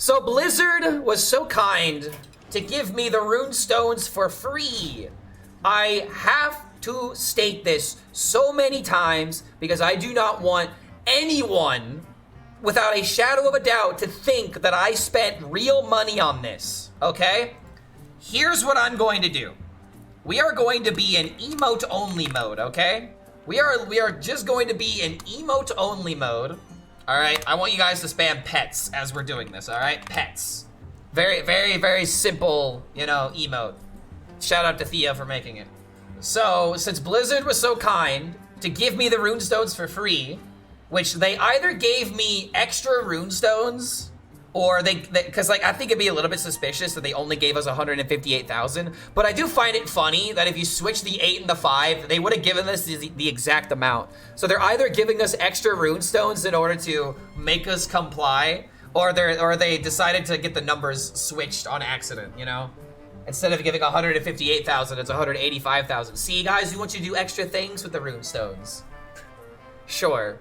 So Blizzard was so kind to give me the rune stones for free. I have to state this so many times because I do not want anyone without a shadow of a doubt to think that I spent real money on this, okay? Here's what I'm going to do. We are going to be in emote only mode, okay? We are just going to be in emote only mode. All right, I want you guys to spam pets as we're doing this, all right? Pets. Very, very, very simple, you know, emote. Shout out to Thea for making it. So, since Blizzard was so kind to give me the runestones for free, which they either gave me extra runestones, or because like I think it'd be a little bit suspicious that they only gave us 158,000. But I do find it funny that if you switch the 8 and the 5, they would have given us the exact amount. So they're either giving us extra runestones in order to make us comply, or they decided to get the numbers switched on accident. You know, instead of giving 158,000, it's 185,000. See, guys, we want you to do extra things with the runestones. Sure.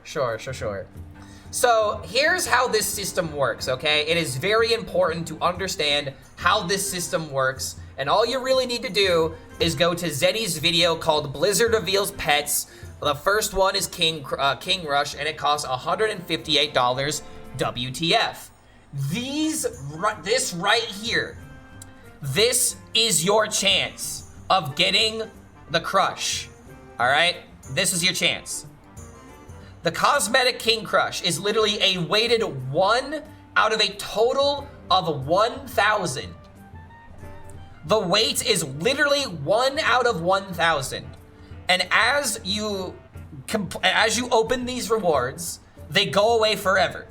So here's how this system works, okay? It is very important to understand how this system works, and all you really need to do is go to Zenny's video called Blizzard Reveals Pets. The first one is King Rush, and it costs $158 WTF. This right here, this is your chance of getting the crush, all right? This is your chance. The Cosmetic King Crush is literally a weighted 1 out of a total of 1,000. The weight is literally 1 out of 1,000. And as you open these rewards, they go away forever.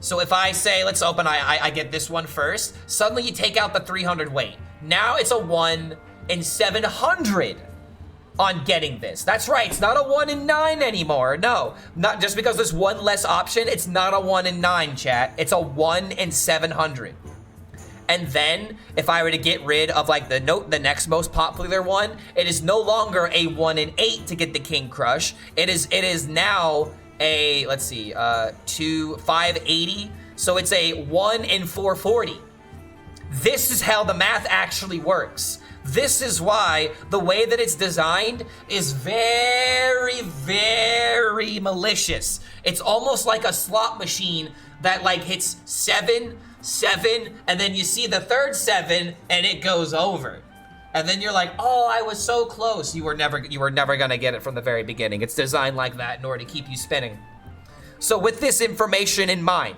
So if I say, let's open, I get this one first, suddenly you take out the 300 weight. Now it's a 1 in 700. On getting this. That's right, it's not a 1 in 9 anymore. No, not just because there's one less option, it's not a 1 in 9, chat. It's a 1 in 700. And then, if I were to get rid of like the next most popular one, it is no longer a 1 in 8 to get the King Crush. It is now a, let's see, 580. So it's a 1 in 440. This is how the math actually works. This is why the way that it's designed is very, very malicious. It's almost like a slot machine that like hits 7, 7, and then you see the third 7 and it goes over. And then you're like, oh, I was so close. You were never gonna get it from the very beginning. It's designed like that in order to keep you spinning. So with this information in mind,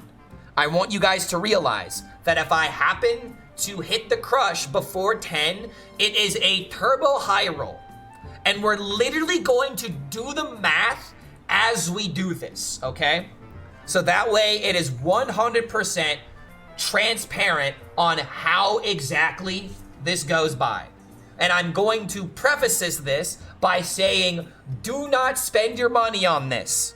I want you guys to realize that if I happen to hit the crush before 10, it is a turbo high roll. And we're literally going to do the math as we do this, okay? So that way it is 100% transparent on how exactly this goes by. And I'm going to preface this by saying, do not spend your money on this.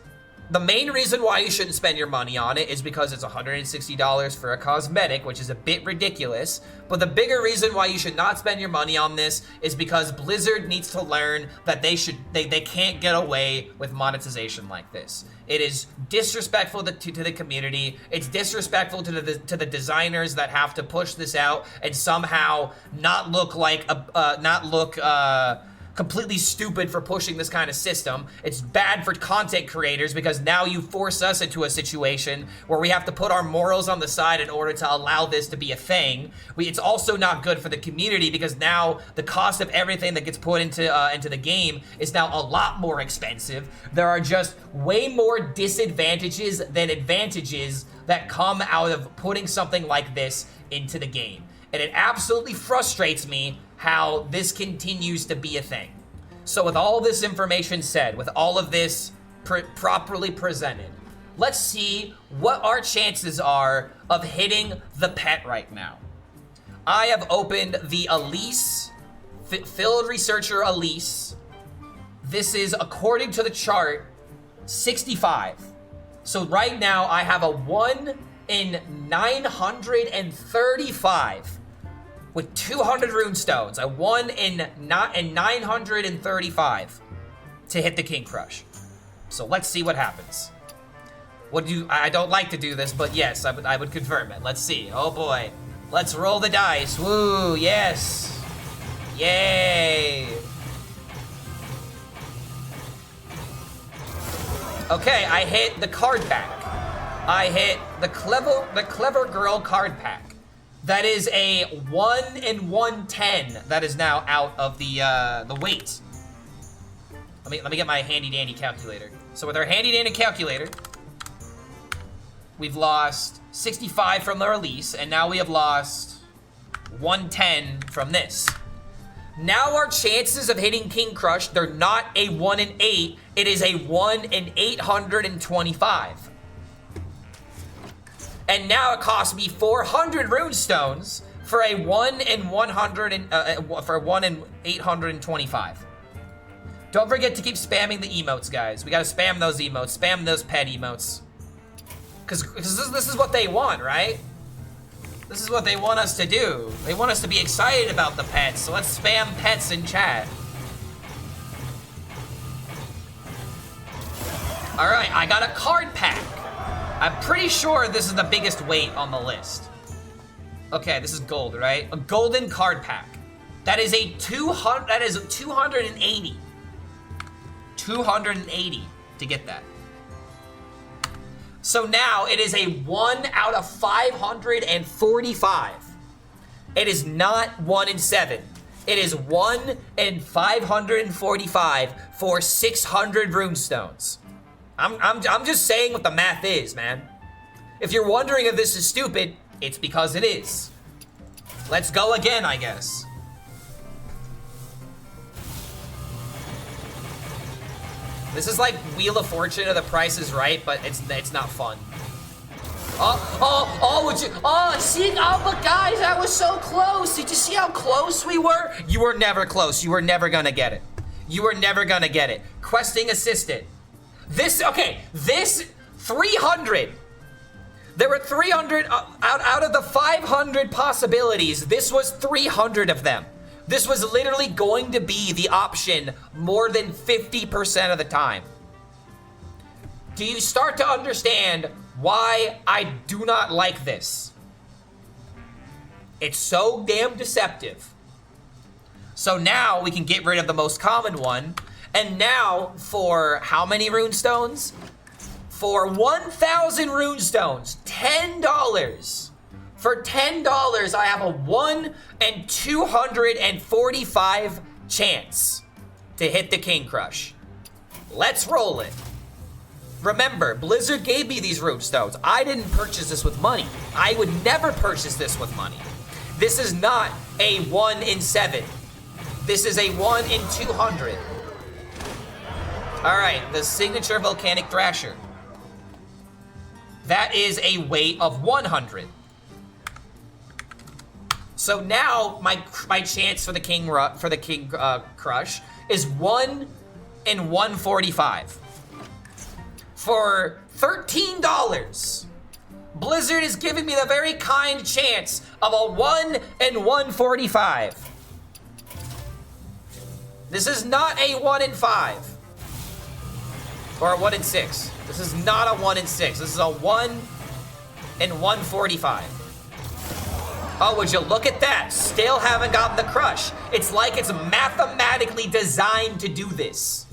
The main reason why you shouldn't spend your money on it is because it's $160 for a cosmetic, which is a bit ridiculous. But the bigger reason why you should not spend your money on this is because Blizzard needs to learn that they can't get away with monetization like this. It is disrespectful to the community. It's disrespectful to the designers that have to push this out and somehow not look completely stupid for pushing this kind of system. It's bad for content creators because now you force us into a situation where we have to put our morals on the side in order to allow this to be a thing. It's also not good for the community because now the cost of everything that gets put into the game is now a lot more expensive. There are just way more disadvantages than advantages that come out of putting something like this into the game. And it absolutely frustrates me how this continues to be a thing. So with all this information said, with all of this properly presented, let's see what our chances are of hitting the pet right now. I have opened the Elise, Field Researcher Elise. This is, according to the chart, 65. So right now I have a 1 in 935. With 200 runestones, I won in 935 to hit the King Crush. So let's see what happens. I don't like to do this, but yes, I would confirm it. Let's see. Oh boy. Let's roll the dice. Woo, yes. Yay. Okay, I hit the card pack. I hit the clever girl card pack. That is a 1 in 110 that is now out of the weight. Let me get my handy dandy calculator. So with our handy dandy calculator, we've lost 65 from the release, and now we have lost 110 from this. Now our chances of hitting King Crush, they're not a 1 in 8, it is a 1 in 825. And now it costs me 400 runestones for a 1 in 100 and, for 1 in 825. Don't forget to keep spamming the emotes, guys. We gotta spam those emotes, spam those pet emotes. Cause this is what they want, right? This is what they want us to do. They want us to be excited about the pets, so let's spam pets in chat. All right, I got a card pack. I'm pretty sure this is the biggest weight on the list. Okay, this is gold, right? A golden card pack. That is a 280. 280 to get that. So now it is a 1 out of 545. It is not 1 in 7. It is 1 in 545 for 600 runestones. I'm just saying what the math is, man. If you're wondering if this is stupid, it's because it is. Let's go again, I guess. This is like Wheel of Fortune or The Price is Right, but it's not fun. But guys, I was so close. Did you see how close we were? You were never close. You were never gonna get it. You were never gonna get it. Questing assistant. This 300. There were 300 out of the 500 possibilities. This was 300 of them. This was literally going to be the option more than 50% of the time. Do you start to understand why I do not like this? It's so damn deceptive. So now we can get rid of the most common one. And now for how many runestones? For 1,000 runestones, $10. For $10, I have a 1 in 245 chance to hit the King Crush. Let's roll it. Remember, Blizzard gave me these runestones. I didn't purchase this with money. I would never purchase this with money. This is not a 1 in 7. This is a 1 in 200. All right, the signature volcanic thrasher. That is a weight of 100. So now my chance for the King Crush is 1 in 145. For $13, Blizzard is giving me the very kind chance of a 1 in 145. This is not a 1 in 5. Or a 1 in 6. This is not a 1 in 6. This is a 1 in 145. Oh, would you look at that? Still haven't gotten the crush. It's like it's mathematically designed to do this.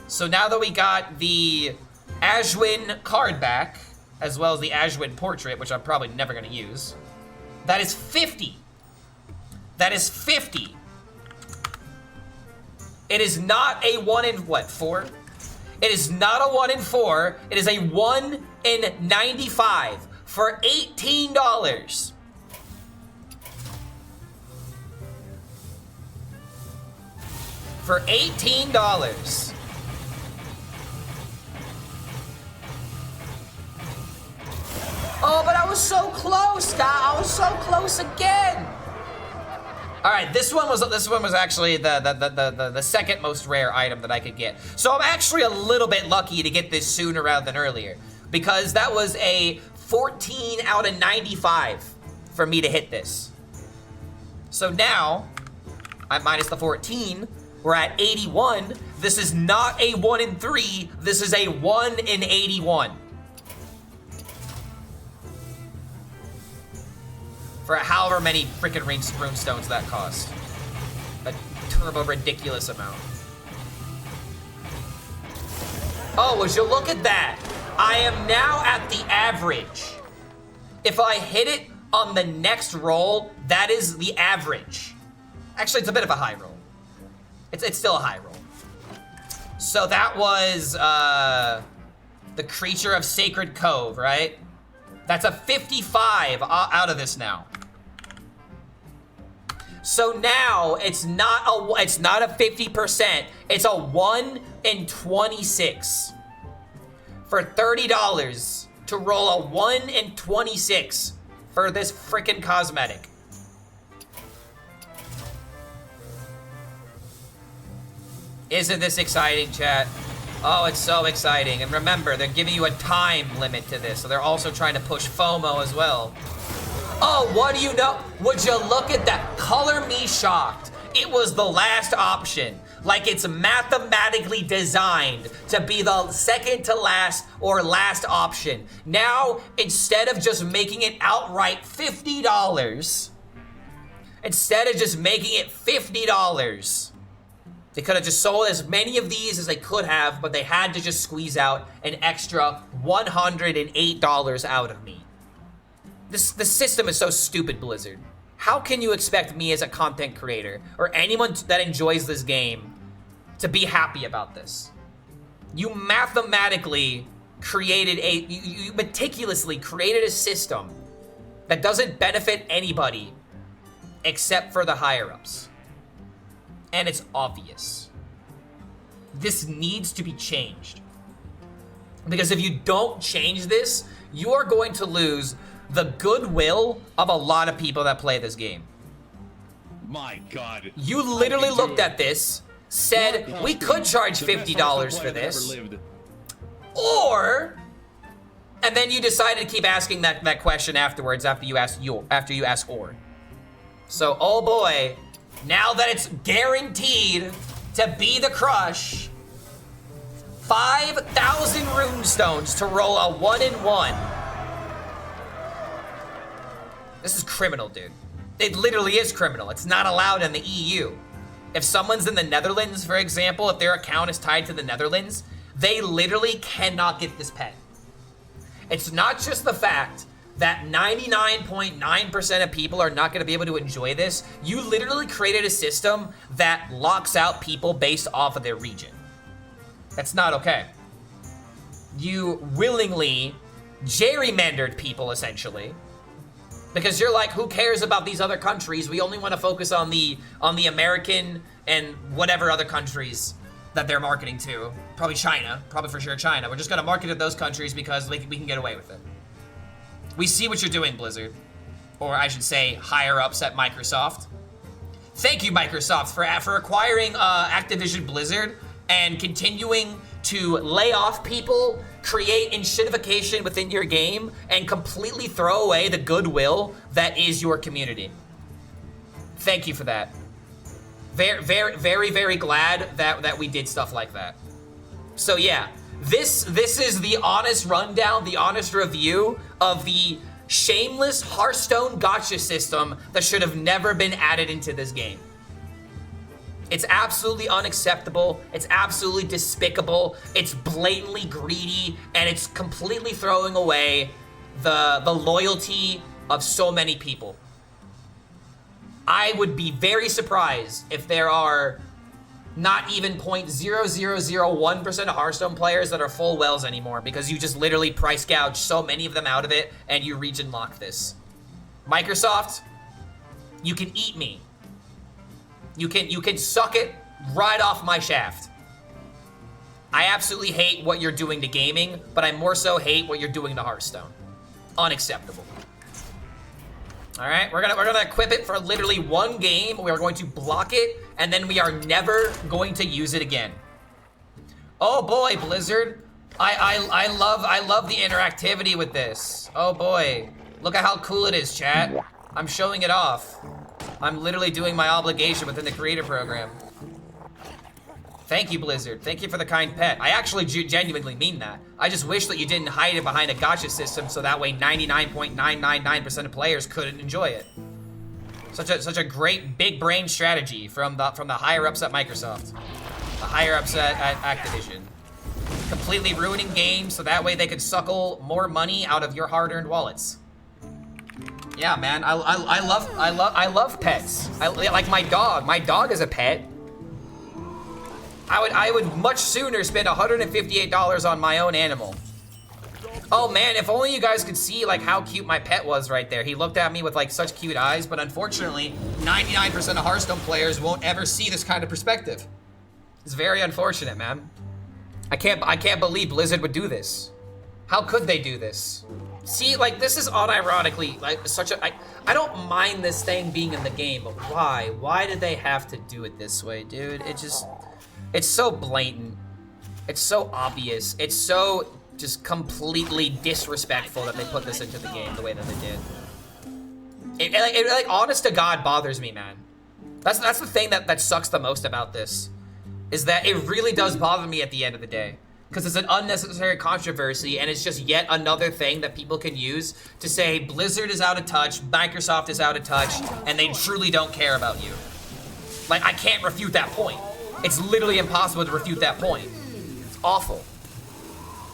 So now that we got the Ashwin card back, as well as the Ashwin portrait, which I'm probably never gonna use, that is 50. That is 50. It is not a 1 in, what, 4? It is not a 1 in 4. It is a 1 in 95 for $18. For $18. Oh, but I was so close, guys. I was so close again. All right, this one was actually the second most rare item that I could get. So I'm actually a little bit lucky to get this sooner rather than earlier, because that was a 14 out of 95 for me to hit this. So now, I minus the 14, We're at 81. This is not a 1 in 3. This is a 1 in 81. For however many freaking runestones that cost. A turbo ridiculous amount. Oh, would you look at that? I am now at the average. If I hit it on the next roll, that is the average. Actually, it's a bit of a high roll. It's still a high roll. So that was the Creature of Sacred Cove, right? That's a 55 out of this now. So now it's not a 50%. It's a 1 in 26 for $30 to roll a 1 in 26 for this freaking cosmetic. Isn't this exciting, chat? Oh, it's so exciting. And remember, they're giving you a time limit to this, so they're also trying to push FOMO as well. Oh, what do you know? Would you look at that? Color me shocked. It was the last option. Like it's mathematically designed to be the second to last or last option. Now, instead of just making it outright $50, instead of just making it $50, they could have just sold as many of these as they could have, but they had to just squeeze out an extra $108 out of me. The system is so stupid, Blizzard. How can you expect me as a content creator or anyone that enjoys this game to be happy about this? You mathematically created you meticulously created a system that doesn't benefit anybody except for the higher-ups. And it's obvious. This needs to be changed. Because if you don't change this, you are going to lose the goodwill of a lot of people that play this game. My God. You literally looked at this, said, we could charge $50 for this. Or, and then you decided to keep asking that question afterwards after you ask or. So, oh boy, now that it's guaranteed to be the crush, 5,000 runestones to roll a 1 in 1. This is criminal, dude. It literally is criminal. It's not allowed in the EU. If someone's in the Netherlands, for example, if their account is tied to the Netherlands, they literally cannot get this pet. It's not just the fact that 99.9% of people are not going to be able to enjoy this. You literally created a system that locks out people based off of their region. That's not okay. You willingly gerrymandered people, essentially. Because you're like, who cares about these other countries? We only want to focus on the American and whatever other countries that they're marketing to. Probably China. Probably for sure China. We're just going to market to those countries because we can get away with it. We see what you're doing, Blizzard. Or I should say, higher ups at Microsoft. Thank you, Microsoft, for acquiring Activision Blizzard and continuing to lay off people, create enshittification within your game, and completely throw away the goodwill that is your community. Thank you for that. Very, very, very, very glad that we did stuff like that. So yeah, this is the honest rundown, the honest review of the shameless Hearthstone gacha system that should have never been added into this game. It's absolutely unacceptable. It's absolutely despicable. It's blatantly greedy, and it's completely throwing away the loyalty of so many people. I would be very surprised if there are not even 0.0001% of Hearthstone players that are full wells anymore, because you just literally price gouge so many of them out of it and you region lock this. Microsoft, you can eat me. You can suck it right off my shaft. I absolutely hate what you're doing to gaming, but I more so hate what you're doing to Hearthstone. Unacceptable. All right, we're gonna equip it for literally one game. We are going to block it, and then we are never going to use it again. Oh boy, Blizzard. I love the interactivity with this. Oh boy. Look at how cool it is, chat. I'm showing it off. I'm literally doing my obligation within the creator program. Thank you, Blizzard. Thank you for the kind pet. I actually genuinely mean that. I just wish that you didn't hide it behind a gacha system so that way 99.999% of players couldn't enjoy it. Such a great big brain strategy from the higher ups at Microsoft. The higher ups at Activision. Completely ruining games so that way they could suckle more money out of your hard-earned wallets. Yeah, man, I love pets. Like my dog. My dog is a pet. I would much sooner spend $158 on my own animal. Oh man, if only you guys could see like how cute my pet was right there. He looked at me with like such cute eyes, but unfortunately, 99% of Hearthstone players won't ever see this kind of perspective. It's very unfortunate, man. I can't believe Blizzard would do this. How could they do this? See, like this is unironically like such a I don't mind this thing being in the game, but why? Why did they have to do it this way, dude? It's so blatant. It's so obvious. It's so just completely disrespectful that they put this into the game the way that they did. It like honest to God bothers me, man. That's the thing that sucks the most about this, is that it really does bother me at the end of the day. Because it's an unnecessary controversy, and it's just yet another thing that people can use to say Blizzard is out of touch, Microsoft is out of touch, and they truly don't care about you. Like, I can't refute that point. It's literally impossible to refute that point. It's awful.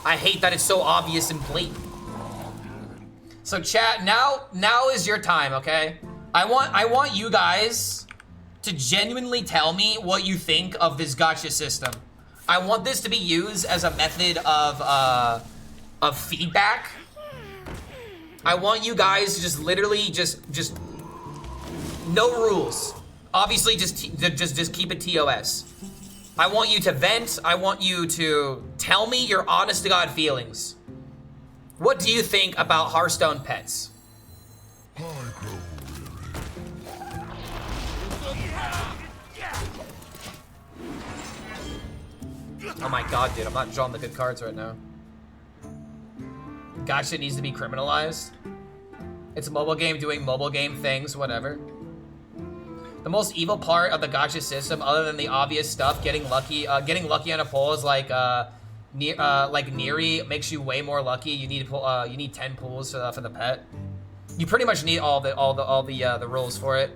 I hate that it's so obvious and blatant. So chat, now is your time, okay? I want you guys to genuinely tell me what you think of this gacha system. I want this to be used as a method of feedback. I want you guys to just literally just no rules. Obviously, just keep it TOS. I want you to vent. I want you to tell me your honest to God feelings. What do you think about Hearthstone pets? Oh my god, dude, I'm not drawing the good cards right now. Gacha needs to be criminalized. It's a mobile game doing mobile game things, whatever. The most evil part of the gacha system, other than the obvious stuff, getting lucky on a pull is like Neri makes you way more lucky. You need to pull, you need 10 pulls for the pet. You pretty much need all the rules for it.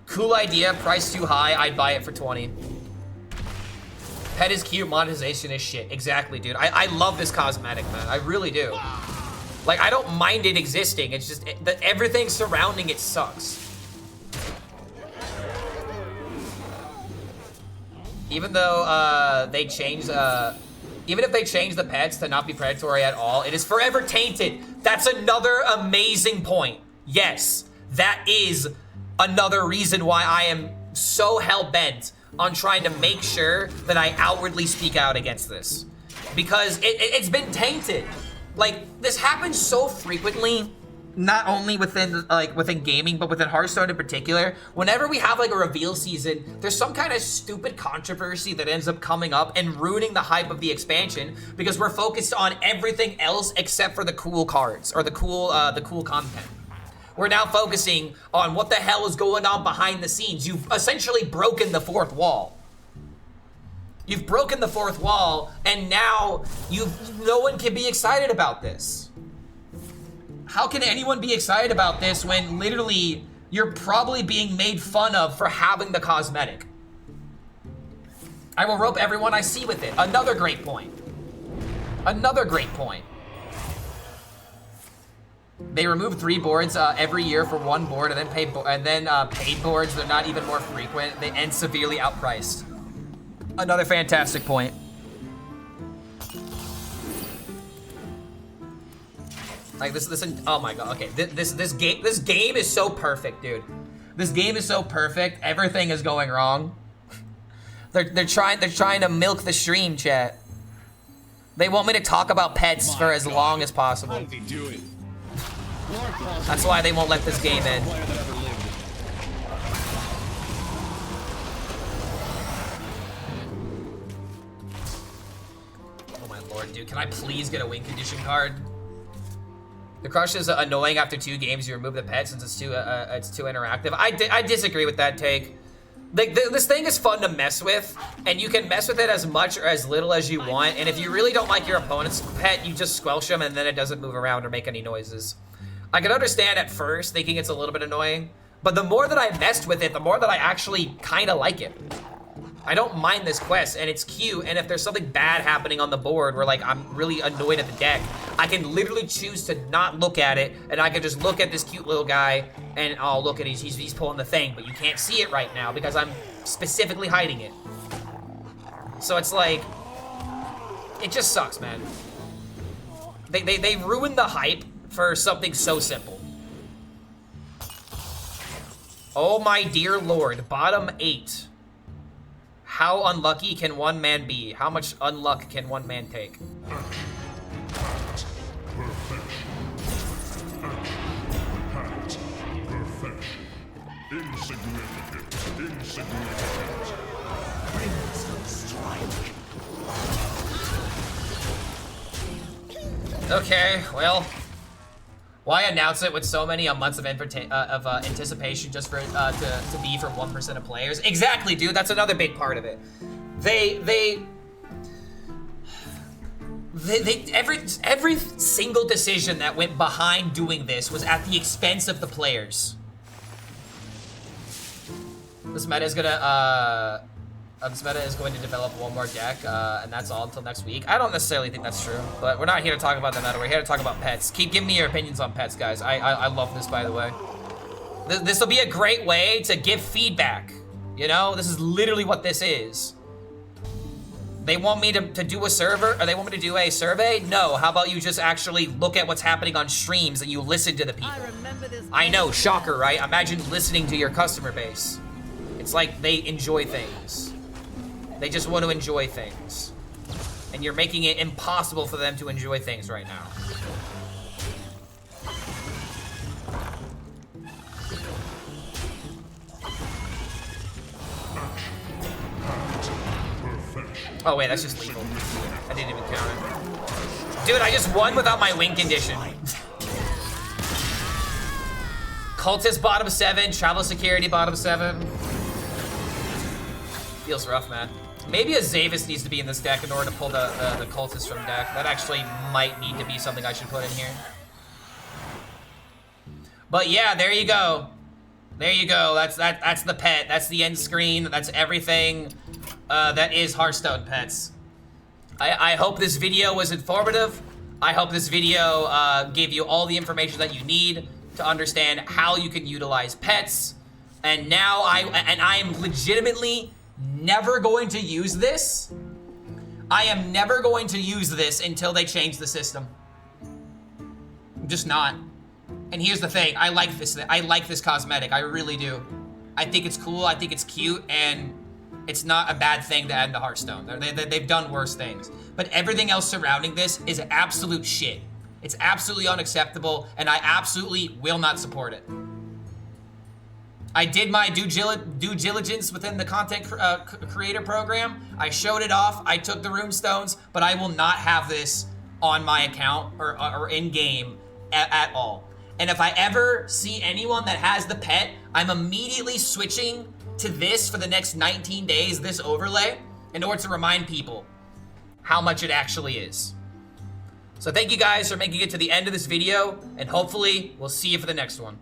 Cool idea, price too high. I'd buy it for 20. Pet is cute, monetization is shit. Exactly, dude. I love this cosmetic, man. I really do. Like, I don't mind it existing. It's just that everything surrounding it sucks. Even though they change, even if they change the pets to not be predatory at all, it is forever tainted. That's another amazing point. Yes, that is another reason why I am so hell-bent on trying to make sure that I outwardly speak out against this. Because it's been tainted. Like, this happens so frequently, not only within gaming, but within Hearthstone in particular. Whenever we have like a reveal season, there's some kind of stupid controversy that ends up coming up and ruining the hype of the expansion because we're focused on everything else except for the cool cards or the cool content. We're now focusing on what the hell is going on behind the scenes. You've essentially broken the fourth wall. You've broken the fourth wall, and now no one can be excited about this. How can anyone be excited about this when literally you're probably being made fun of for having the cosmetic? I will rope everyone I see with it. Another great point. Another great point. They remove 3 boards every year for 1 board, and then paid boards. They're not even more frequent. They end severely outpriced. Another fantastic point. Like this, oh my god. Okay, this game is so perfect, dude. This game is so perfect. Everything is going wrong. They're trying to milk the stream, chat. They want me to talk about pets for as long as possible. How did he do it? That's why they won't let this game in. Oh my lord, dude. Can I please get a win condition card? The crush is annoying after 2 games. You remove the pet since it's too interactive. I disagree with that take. Like, this thing is fun to mess with, and you can mess with it as much or as little as you want, and if you really don't like your opponent's pet, you just squelch them and then it doesn't move around or make any noises. I can understand at first thinking it's a little bit annoying, but the more that I messed with it, the more that I actually kind of like it. I don't mind this quest, and it's cute, and if there's something bad happening on the board where, like, I'm really annoyed at the deck, I can literally choose to not look at it, and I can just look at this cute little guy, and oh, look at he's pulling the thing, but you can't see it right now because I'm specifically hiding it. So it's like, it just sucks, man. They ruined the hype for something so simple. Oh my dear lord, bottom 8. How unlucky can one man be? How much unluck can one man take? Okay, well, why announce it with so many months of anticipation just for to be for 1% of players? Exactly, dude. That's another big part of it. Every single decision that went behind doing this was at the expense of the players. This meta is going to develop one more deck, and that's all until next week. I don't necessarily think that's true, but we're not here to talk about the meta. We're here to talk about pets. Keep giving me your opinions on pets, guys. I love this, by the way. This will be a great way to give feedback. You know, this is literally what this is. They want me to do a server, or they want me to do a survey? No, how about you just actually look at what's happening on streams and you listen to the people. I know, shocker, right? Imagine listening to your customer base. It's like they enjoy things. They just want to enjoy things. And you're making it impossible for them to enjoy things right now. Oh wait, that's just legal. I didn't even count it. Dude, I just won without my win condition. Cultist bottom 7, travel security bottom 7. Feels rough, man. Maybe a Zavis needs to be in this deck in order to pull the cultist from deck. That actually might need to be something I should put in here. But yeah, there you go. There you go. That's the pet. That's the end screen. That's everything that is Hearthstone pets. I hope this video was informative. I hope this video gave you all the information that you need to understand how you can utilize pets. And now I am legitimately never going to use this. I am never going to use this until they change the system. I'm just not. And here's the thing, I like this cosmetic, I really do. I think it's cool, I think it's cute, and it's not a bad thing to add to Hearthstone. They've done worse things. But everything else surrounding this is absolute shit. It's absolutely unacceptable, and I absolutely will not support it. I did my due diligence within the content creator program. I showed it off, I took the runestones, but I will not have this on my account or in-game at all. And if I ever see anyone that has the pet, I'm immediately switching to this for the next 19 days, this overlay, in order to remind people how much it actually is. So thank you guys for making it to the end of this video, and hopefully we'll see you for the next one.